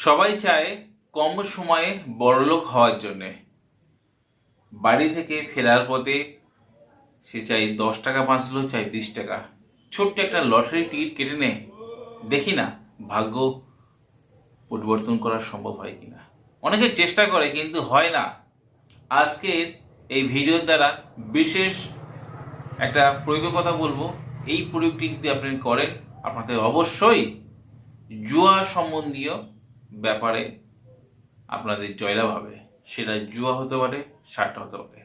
সবাই চায় কম সময়ে বড়লোক হওয়ার জন্যে। বাড়ি থেকে ফেরার পথে সে চাই 10 টাকা বাঁচলো, চাই 20 টাকা। ছোট্ট একটা লটারি টিকিট কেটে নে, দেখি না ভাগ্য পরিবর্তন করা সম্ভব হয় কিনা। অনেকে চেষ্টা করে কিন্তু হয় না। আজকের এই ভিডিওর দ্বারা বিশেষ একটা প্রয়োগের কথা বলবো। এই প্রয়োগটি যদি আপনি করেন, আপনাদের অবশ্যই জুয়া সম্বন্ধীয় ব্যাপারে আপনাদের জয়লাভ হবে। সেটা জুয়া হতে পারে, সাট্টা হতে পারে।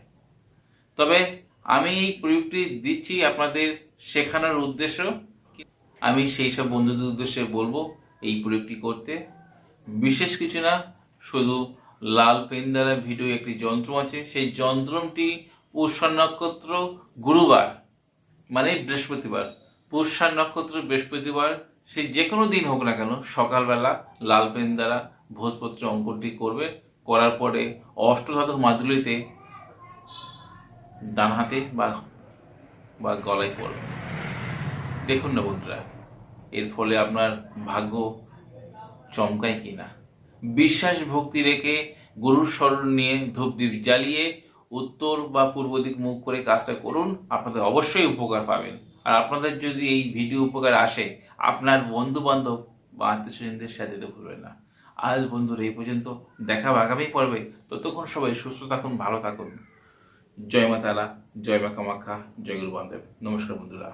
তবে আমি এই প্রয়োগটি দিচ্ছি আপনাদের শেখানোর উদ্দেশ্য। আমি সেই সব বন্ধুদের উদ্দেশ্যে বলবো এই প্রয়োগটি করতে। বিশেষ কিছু না, শুধু লাল পেন দ্বারা ভিডিও একটি যন্ত্র আছে। সেই যন্ত্রটি পুষ্য নক্ষত্র গুরুবার মানে বৃহস্পতিবার, পুষ্যা নক্ষত্র বৃহস্পতিবার, সে যে কোনো দিন হোক না কেন, সকালবেলা লাল পেন দ্বারা ভোজপত্র অঙ্কনটি করবে। করার পরে অষ্টধাতুর মাদুলিতে ডান হাতে বা গলায় পড়বে। দেখুন না বন্ধুরা, এর ফলে আপনার ভাগ্য চমকায় কিনা। বিশ্বাস ভক্তি রেখে গুরুর স্মরণ নিয়ে ধূপদীপ জ্বালিয়ে উত্তর বা পূর্ব দিক মুখ করে কাজটা করুন, আপনাদের অবশ্যই উপকার পাবেন। আর আপনাদের যদি এই ভিডিও উপকার আসে, আপনার বন্ধু বান্ধব বা আত্মীয় স্বজনদের সাথে দিতে ভুলবেন না। আজ বন্ধুরা এই পর্যন্ত, দেখা আগামী পর্বে। ততক্ষণ সবাই সুস্থ থাকুন, ভালো থাকুন। জয় মা তারা, জয় মা কামাখ্যা, জয় গুরু বান্ধব। নমস্কার বন্ধুরা।